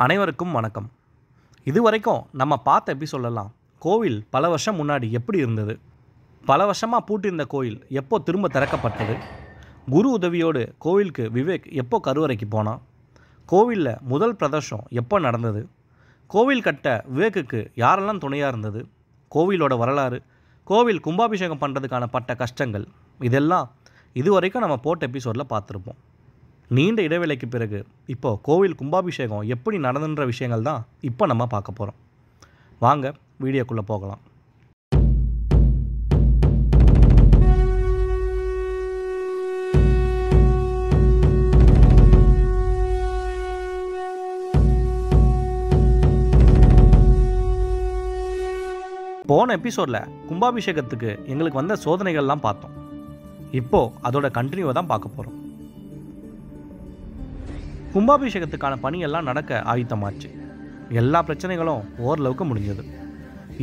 அனைவருக்கும் வணக்கம். இதுவரைக்கும் நம்ம பார்த்த எபிசோடெல்லாம் கோவில் பல வருஷம் முன்னாடி எப்படி இருந்தது, பல வருஷமாக பூட்டியிருந்த கோயில் எப்போ திரும்ப திறக்கப்பட்டது, குரு உதவியோடு கோவிலுக்கு விவேக் எப்போ கருவறைக்கு போனான், கோவிலில் முதல் பிரதர்ஷனம் எப்போ நடந்தது, கோவில் கட்ட விவேக்குக்கு யாரெல்லாம் துணையாக இருந்தது, கோவிலோட வரலாறு, கோவில் கும்பாபிஷேகம் பண்ணுறதுக்கான பட்ட கஷ்டங்கள், இதெல்லாம் இதுவரைக்கும் நம்ம போட்ட எபிசோடில் பார்த்துருப்போம். நீண்ட இடைவேளைக்கு பிறகு இப்போது கோவில் கும்பாபிஷேகம் எப்படி நடந்துன்ற விஷயங்கள் தான் இப்போ நம்ம பார்க்க போகிறோம். வாங்க வீடியோக்குள்ளே போகலாம். போன எபிசோடில் கும்பாபிஷேகத்துக்கு எங்களுக்கு வந்த சோதனைகள்லாம் பார்த்தோம். இப்போது அதோட கண்டினியூவை தான் பார்க்க போகிறோம். கும்பாபிஷேகத்துக்கான பணியெல்லாம் நடக்க ஆயுத்தமாச்சு. எல்லா பிரச்சனைகளும் ஓரளவுக்கு முடிஞ்சது.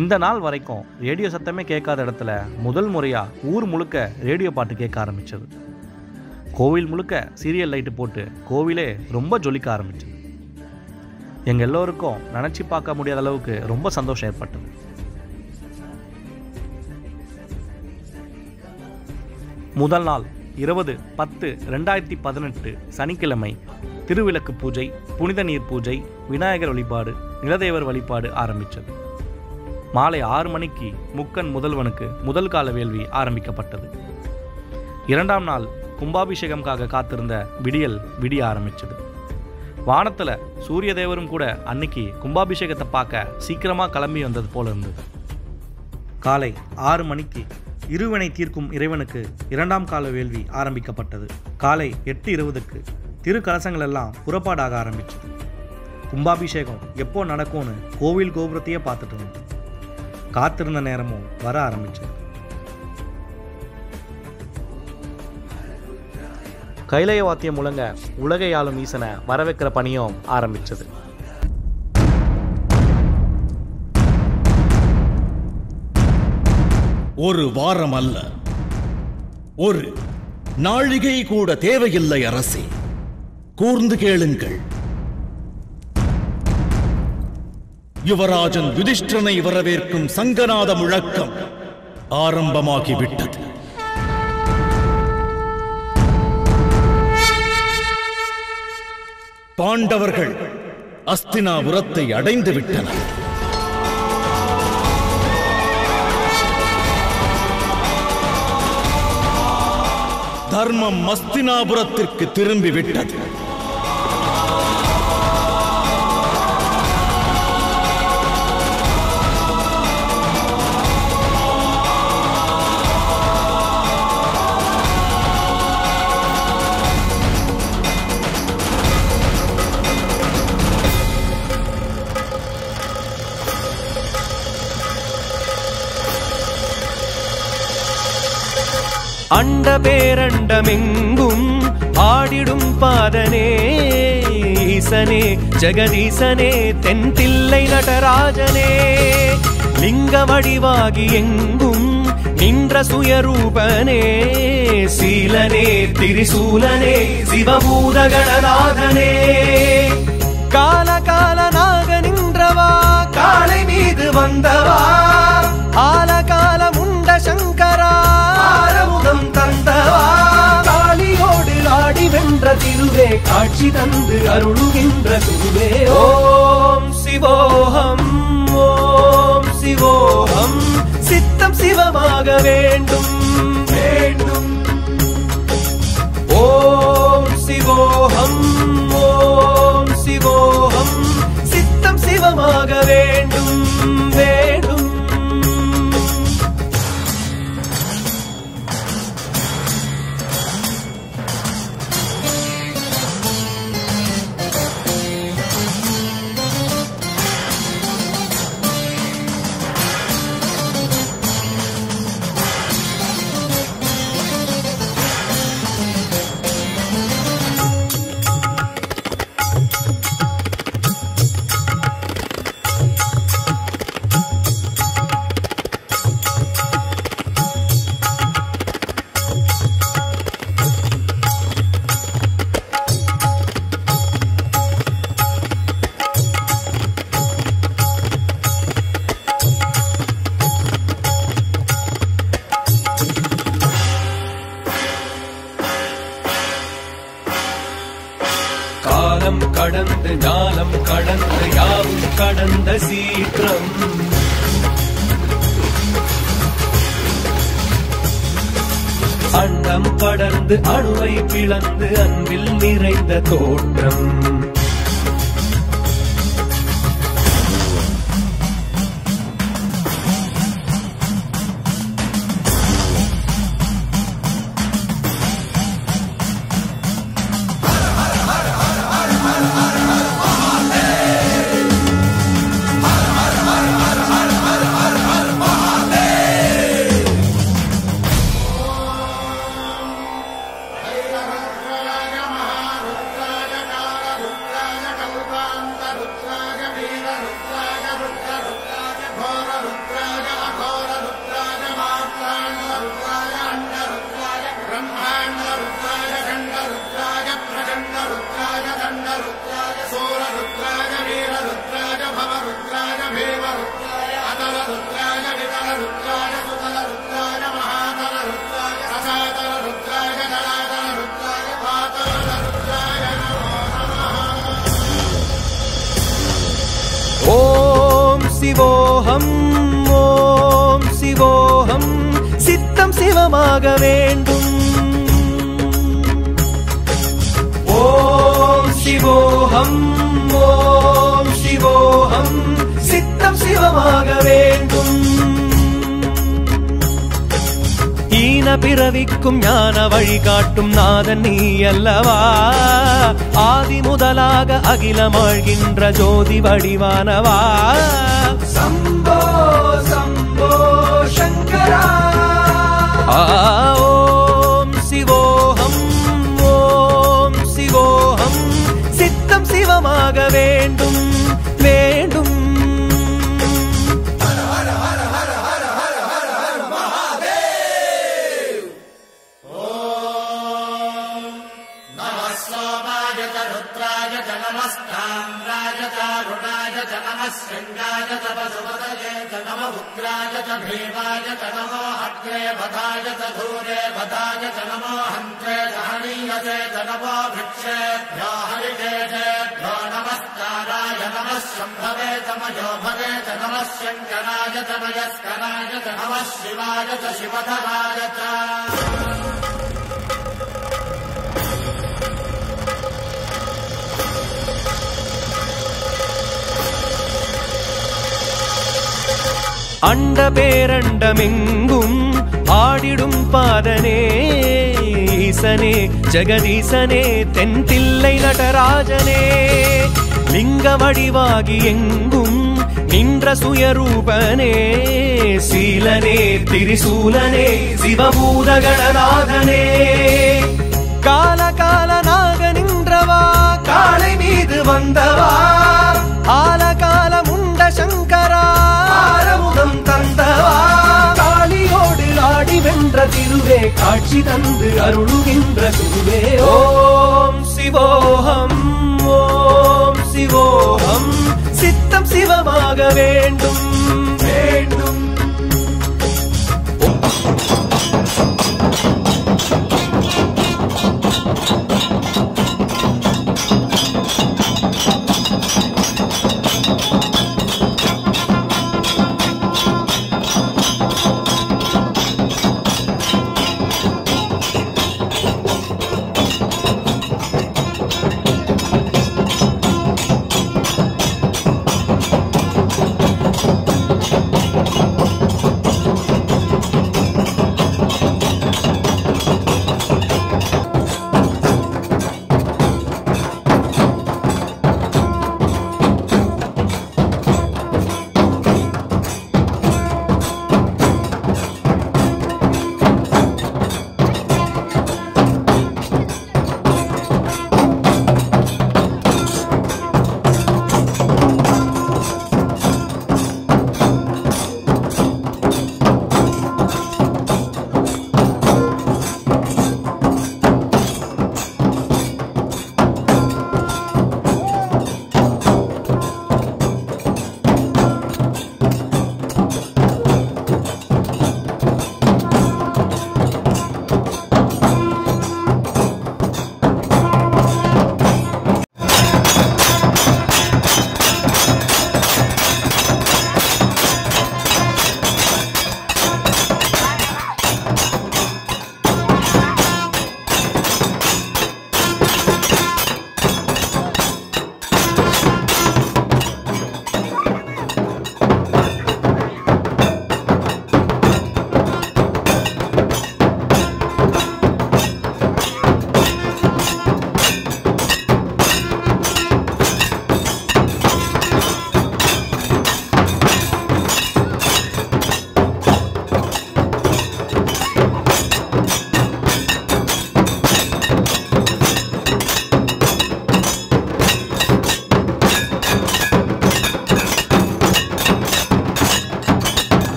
இந்த நாள் வரைக்கும் ரேடியோ சத்தமே கேட்காத இடத்துல முதல் முறையாக ஊர் முழுக்க ரேடியோ பாட்டு கேட்க ஆரம்பித்தது. கோவில் முழுக்க சீரியல் லைட்டு போட்டு கோவிலே ரொம்ப ஜொலிக்க ஆரம்பிச்சது. எங்கள் எல்லோருக்கும் நினச்சி பார்க்க முடியாத அளவுக்கு ரொம்ப சந்தோஷம் ஏற்பட்டது. முதல் நாள் 20/10/2018 சனிக்கிழமை திருவிளக்கு பூஜை, புனித நீர் பூஜை, விநாயகர் வழிபாடு, நிலதேவர் வழிபாடு ஆரம்பித்தது. மாலை 6 மணிக்கு முக்கன் முதல்வனுக்கு முதல் கால வேள்வி ஆரம்பிக்கப்பட்டது. இரண்டாம் நாள் கும்பாபிஷேகம்காக காத்திருந்த விடியல் விடிய ஆரம்பித்தது. வானத்தில் சூரிய தேவரும் கூட அன்னைக்கு கும்பாபிஷேகத்தை பார்க்க சீக்கிரமாக கிளம்பி வந்தது போல இருந்தது. காலை 6 மணிக்கு இருவினை தீர்க்கும் இறைவனுக்கு இரண்டாம் கால வேள்வி ஆரம்பிக்கப்பட்டது. காலை 8:20க்கு திருக்கலசங்கள் எல்லாம் புறப்பாடாக ஆரம்பிச்சது. கும்பாபிஷேகம் எப்போ நடக்கும்னு கோவில் கோபுரத்தையே பார்த்துட்டு இருந்தோம். காத்திருந்த நேரமும் வர ஆரம்பிச்சது. கைலைய வாத்தியம் முழங்க உலகை ஆளும் ஈசனை வரவேற்கிற பணியும் ஆரம்பிச்சது. ஒரு வாரம் அல்ல, ஒரு நாழிகை கூட தேவையில்லை அரசே. கூர்ந்து கேளுங்கள். யுவராஜன் யுதிஷ்டிரனை வரவேற்கும் சங்கநாத முழக்கம் ஆரம்பமாகிவிட்டது. பாண்டவர்கள் அஸ்தினாபுரத்தை அடைந்து விட்டனர். தர்மம் அஸ்தினாபுரத்திற்கு திரும்பிவிட்டது. அண்ட பேரண்டமெங்கும் ஆடிடும் பாதனே, ஈசனே ஜெகதீசனே தென்தில்லை நடராஜனே, லிங்க வடிவாகி எங்கும் நின்ற சுயரூபனே, சீலனே திரிசூலனே சிவபூத கணநாதனே, காலகாலனாக நின்றவா காளை மீது வந்தவா, ஆலகால முண்ட சங்கரா ஆரமுதம் தந்தவா, காளியோடு ஆடி வென்ற திருவே காட்சி தந்து அருளுகின்ற குருவே. ஓம் சிவோகம் ஓம் சிவோகம், சித்தம் சிவமாக வேண்டும் வேண்டும். ஓம் சிவோகம் ஓம் சிவோகம், சித்தம் சிவமாக வேண்டும் வேண்டும். ஞானம் கடந்த யாவும் கடந்த சீற்றம் அண்டம் படர்ந்து அணுவை பிளந்து அன்பில் நிறைந்த தோற்றம் ஓம் சிவோஹம் சித்தம் சிவமாக வேண்டும் ஓம் சிவோஹம் சித்தம் சிவமாக வேண்டும் ஈன பிறவிக்கும் ஞான வழிகாட்டும் நாதன் நீ அல்லவா ஆதி முதலாக அகிலமாழ்கின்ற ஜோதி வடிவானவா சம்போ சம்போ சங்கரா ஓம் சிவோஹம் சித்தம் சிவமாக வேண்டும் வேண்டும் शृंगाय च पशुपतये च नम उग्राय च भीमाय च नमो अग्रे वधाय च धूरे वधाय च नमो हन्त्रे च हनीयसे च नमो वृक्षेभ्यो हरिकेशेभ्यो नमस्काराय नमः शम्भवे च मयोभवे च नमः शङ्कराय च मयस्कराय च नमः शिवाय च शिवधराय च அண்ட பேரண்டமெங்கும் ஆடிடும் பாதனே ஈசனே ஜெகதீசனே தென்தில்லை நடராஜனே லிங்க வடிவாகி எங்கும் நின்ற சுயரூபனே சீலனே திரிசூலனே சிவபூத கணநாதனே கால காலனாக நின்றவா காளை மீது வந்தவா ஆலகால முண்ட சங்கரா ஆரமுதம் தந்தவா காளியோடு ஆடி வென்ற திருவே காட்சி தந்து அருளுகின்ற குருவே ஓம் சிவோஹம் சித்தம் சிவமாக வேண்டும் வேண்டும்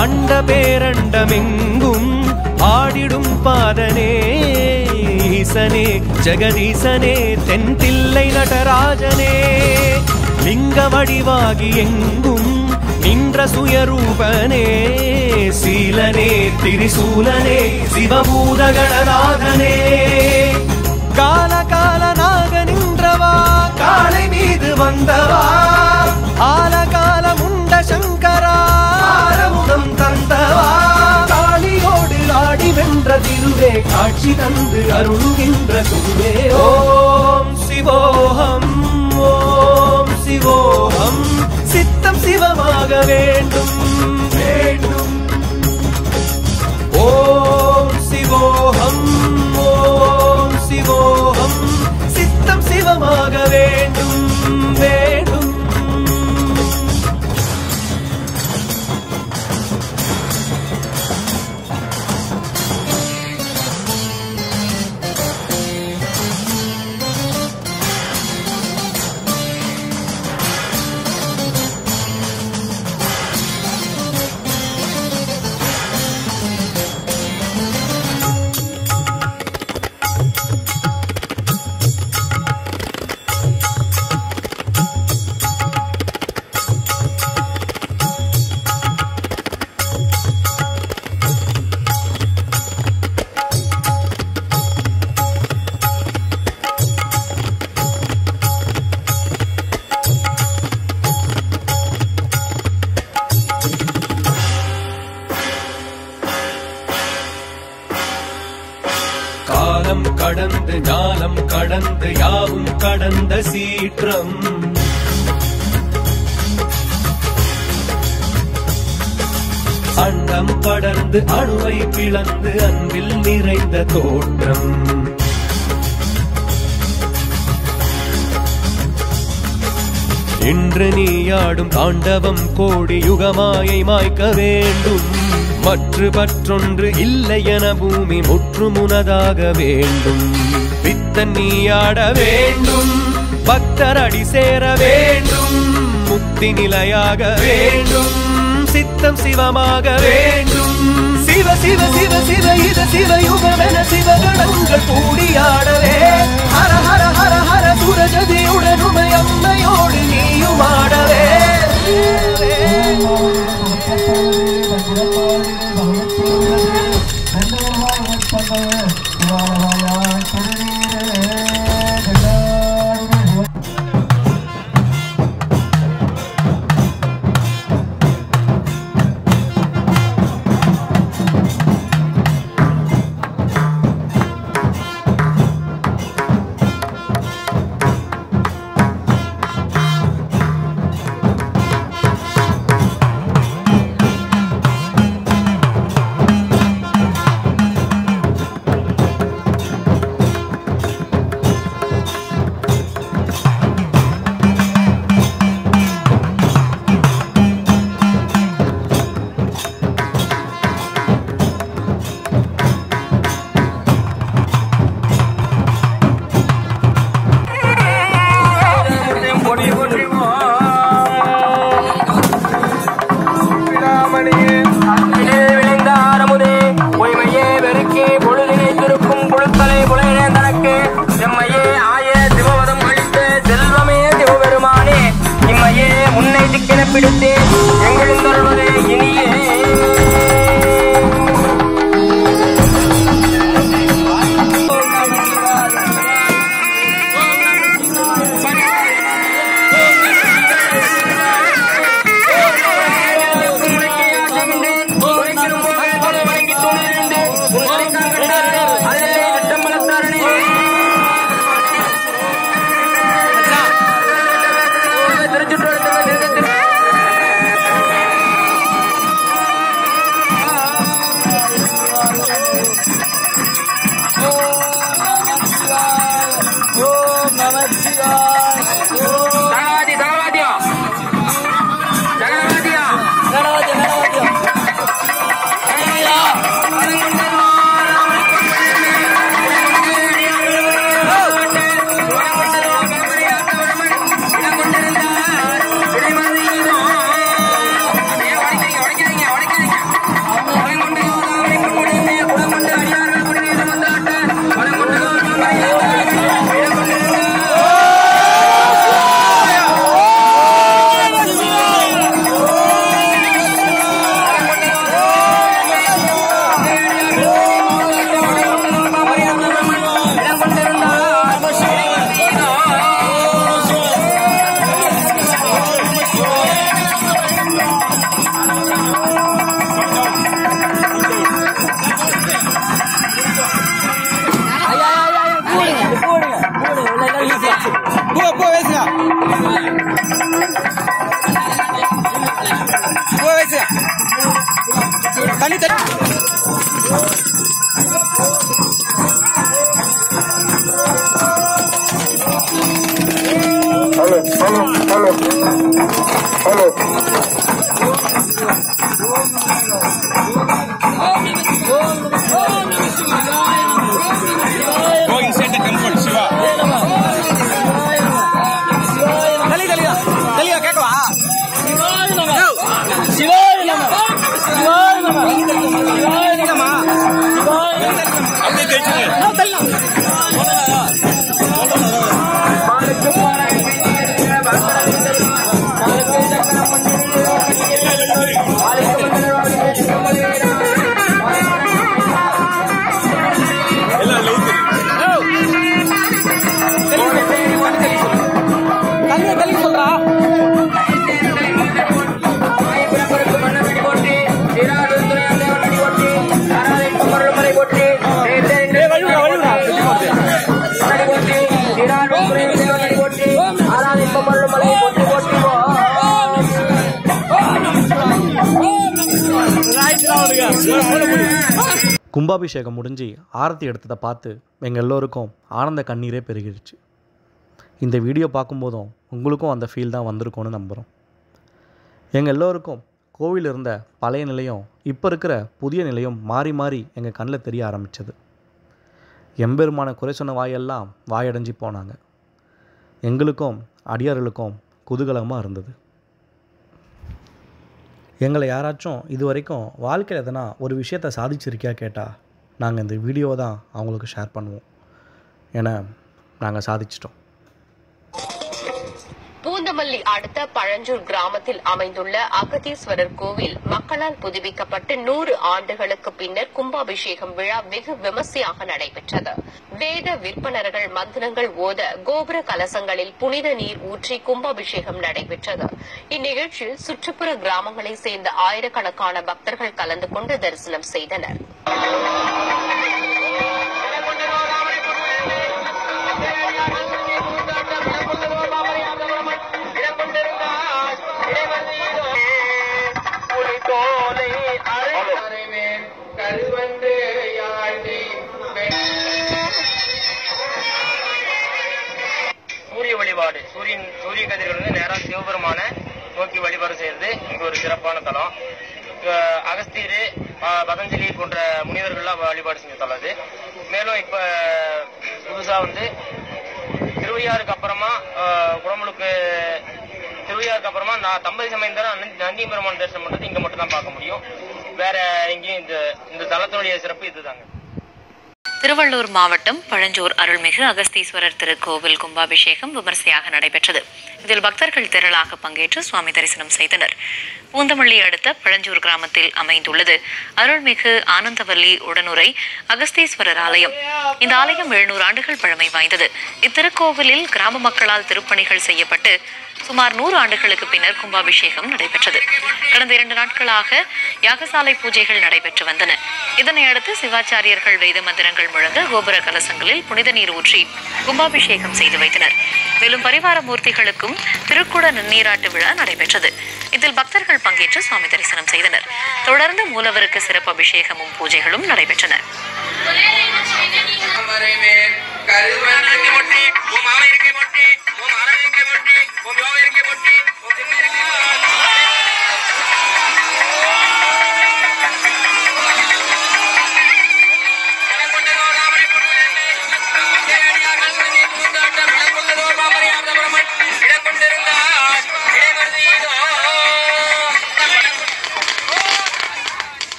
அண்ட பேரண்டமெங்கும் ஆடிடும் பாதனே ஈசனே ஜெகதீசனே தென்தில்லை நடராஜனே லிங்க வடிவாகி எங்கும் நின்ற சுயரூபனே சீலனே திரிசூலனே சிவபூதகணநாதனே கால காலனாக நின்றவா காளை மீது வந்தவா ஆலகால முண்ட சங்கரா ஆரமுதம் தந்தவா காளியோடு ஆடி வென்ற திருவே காட்சி தந்து அருள்கின்ற குருவே ஓம் சிவோகம் ஓம் சிவோகம் சித்தம் சிவமாக வேண்டும் வேண்டும் ஓம் சிவோகம் ஓம் சிவோகம் சித்தம் சிவமாக வேண்டும் வேண்டும் கடந்து ஞானம் கடந்து யாவும் கடந்த சீற்றம் அண்டம் படர்ந்து அணுவை பிளந்து அன்பில் நிறைந்த தோற்றம் இன்று நீயாடும் தாண்டவம் கோடி யுகமாயை மாய்க்க வேண்டும் மற்ற பற்றொன்று இல்லை என பூமி முற்றுமுனதாக வேண்டும் பித்தன் நீயாட வேண்டும் பக்தர் அடி சேர வேண்டும் முக்தி நிலையாக வேண்டும் சித்தம் சிவமாக வேண்டும் சிவ சிவ சிவ சிவ இத சிவயுகமென சிவகணங்கள் கூடியாடவே ஹர ஹர ஹர ஹர சுரஜதியுடனுமை அம்மையோடு நீயும் ஆடவே கும்பாபிஷேகம் முடிஞ்சு ஆரத்தி எடுத்ததை பார்த்து எங்கள் எல்லோருக்கும் ஆனந்த கண்ணீரே பெருகிடுச்சு. இந்த வீடியோ பார்க்கும்போதும் உங்களுக்கும் அந்த ஃபீல் தான் வந்திருக்கும்னு நம்புகிறோம். எங்கள் எல்லோருக்கும் கோவில் இருந்த பழைய நிலையம் இப்போ இருக்கிற புதிய நிலையம் மாறி மாறி எங்கள் கண்ணில் தெரிய ஆரம்பித்தது. எம்பெருமான குறை சொன்ன வாயெல்லாம் வாயடைஞ்சு போனாங்க. எங்களுக்கும் அடியார்களுக்கும் குதூகலமாக இருந்தது. எங்களை யாராச்சும் இது வரைக்கும் வாழ்க்கையில் எதனா ஒரு விஷயத்தை சாதிச்சிருக்கியா கேட்டால் நாங்கள் இந்த வீடியோவை தான் அவங்களுக்கு ஷேர் பண்ணுவோம். ஏன்னா நாங்கள் சாதிச்சிட்டோம். பூந்தமல்லி அடுத்த பழஞ்சூர் கிராமத்தில் அமைந்துள்ள அகதீஸ்வரர் கோவில் மக்களால் புதுப்பிக்கப்பட்டு 100 ஆண்டுகளுக்கு பின்னர் கும்பாபிஷேகம் விழா வெகு விமர்சையாக நடைபெற்றது. வேத விற்பனர்கள் மந்திரங்கள் ஓத கோபுர கலசங்களில் புனித நீர் ஊற்றி கும்பாபிஷேகம் நடைபெற்றது. இந்நிகழ்ச்சியில் சுற்றுப்புற கிராமங்களைச் சேர்ந்த ஆயிரக்கணக்கான பக்தர்கள் கலந்து கொண்டு தரிசனம் செய்தனர். சூரிய வழிபாடு, சூரிய கதிர்கள் வந்து நேரம் சிவபெருமான நோக்கி வழிபாடு செய்யறது இங்கு ஒரு சிறப்பான தலம். அகஸ்தியர், பதஞ்சலி போன்ற முனிவர்கள்லாம் வழிபாடு செஞ்ச தலம் அது. மேலும் இப்ப புதுசா வந்து திருவையாருக்கு அப்புறமா குடமுழுக்கு திருவையாருக்கு அப்புறமா தம்பதி சமயந்தர நந்தி பெருமான் தரிசனம் பண்றது இங்க மட்டும் தான் பார்க்க முடியும். வேற எங்கேயும் இந்த தலத்தினுடைய சிறப்பு இதுதாங்க. திருவள்ளூர் மாவட்டம் பழஞ்சூர் அருள்மிகு அகஸ்தீஸ்வரர் திருக்கோவில் கும்பாபிஷேகம் விமர்சையாக நடைபெற்றது. இதில் பக்தர்கள் திரளாக பங்கேற்று சுவாமி தரிசனம் செய்தனர். பூந்தமல்லி அடுத்த பழஞ்சூர் கிராமத்தில் அமைந்துள்ளது அருள்மிகு ஆனந்தவல்லி உடனுரை அகஸ்தீஸ்வரர் ஆலயம். இந்த ஆலயம் 700 ஆண்டுகள் பழமை வாய்ந்தது. இத்திருக்கோவிலில் கிராம மக்களால் திருப்பணிகள் செய்யப்பட்டு சுமார் 100 ஆண்டுகளுக்கு பின்னர் கும்பாபிஷேகம் நடைபெற்றது. கடந்த 2 நாட்களாக யாகசாலை பூஜைகள் நடைபெற்று வந்தன. இதனையடுத்து சிவாச்சாரியர்கள் வேத மந்திரங்கள் முழங்க கோபுர கலசங்களில் புனித நீர் ஊற்றி கும்பாபிஷேகம் செய்து வைத்தனர். மேலும் பரிவார மூர்த்திகளுக்கும் திருக்குட நன்னீராட்டு விழா நடைபெற்றது. இதில் பக்தர்கள் பங்கேற்று சுவாமி தரிசனம் செய்தனர். தொடர்ந்து மூலவருக்கு சிறப்பு அபிஷேகமும் பூஜைகளும் நடைபெற்றன.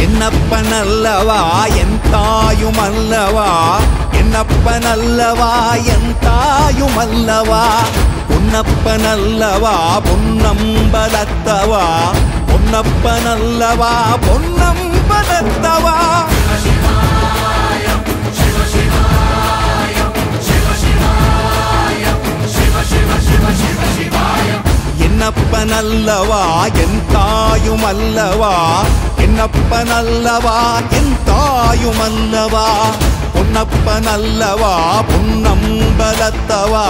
என்னப்பனல்லவா என் தாயுமல்லவா, என்னப்பனல்லவா என் தாயுமல்லவா, பொன்னப்பனல்லவா பொன்னம்பலத்தவா, பொன்னப்பனல்லவா பொன்னம்பலத்தவா. என்னப்பனல்லவா என் தாயுமல்லவா, என்னப்பனல்லவா என் தாயுமல்லவா, பொன்னப்பனல்லவா பொன்னம்பலத்தவா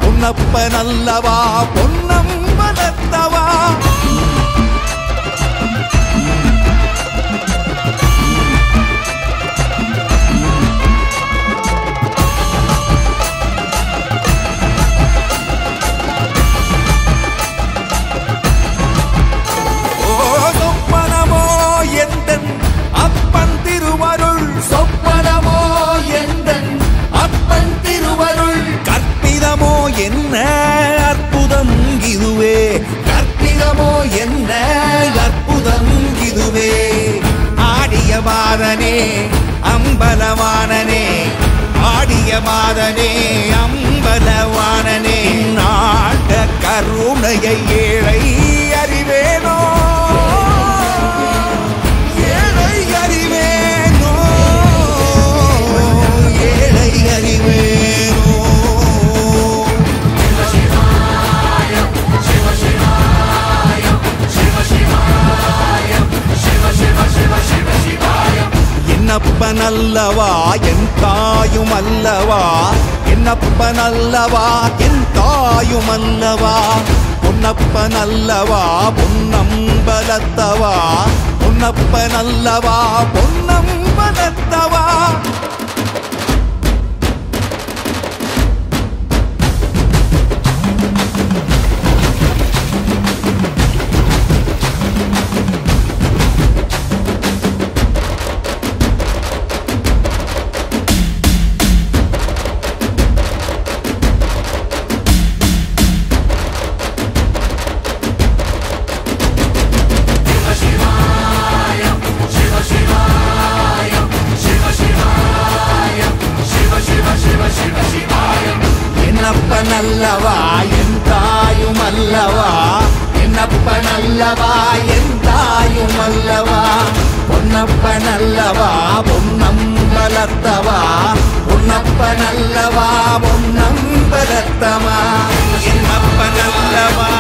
பொன்னப்பனல்லவா பொன்னம்பலத்தவா சொப்பனமோ எந்தன் அப்பன் திருவருள் கற்பிதமோ என்ன அற்புதம் இதுவே கற்பிதமோ என்ன அற்புதம் இதுவே ஆடிய மாதனே அம்பலவானனே ஆடிய மாதனே அம்பலவானனே நாட கருணையை ஏழை அறிவேனோ ஏழை அறிவேனோ ஏழை அறிவேனோ என்னப்பனல்லவா என் தாயும் அல்லவா என்னப்பனல்லவா என் தாயும் அல்லவா பொன்னப்பனல்லவா பொன்னம்பலத்தவா பொன்னப்பனல்லவா பொன்னம்பலத்தவா என்னப்பனல்லவா என் தாயும் அல்லவா என்னப்பனல்லவா என் தாயும் அல்லவா பொன்னப்பனல்லவா பொன்னம்பலத்தவா பொன்னப்பனல்லவா பொன்னம்பலத்தவா என்னப்பனல்லவா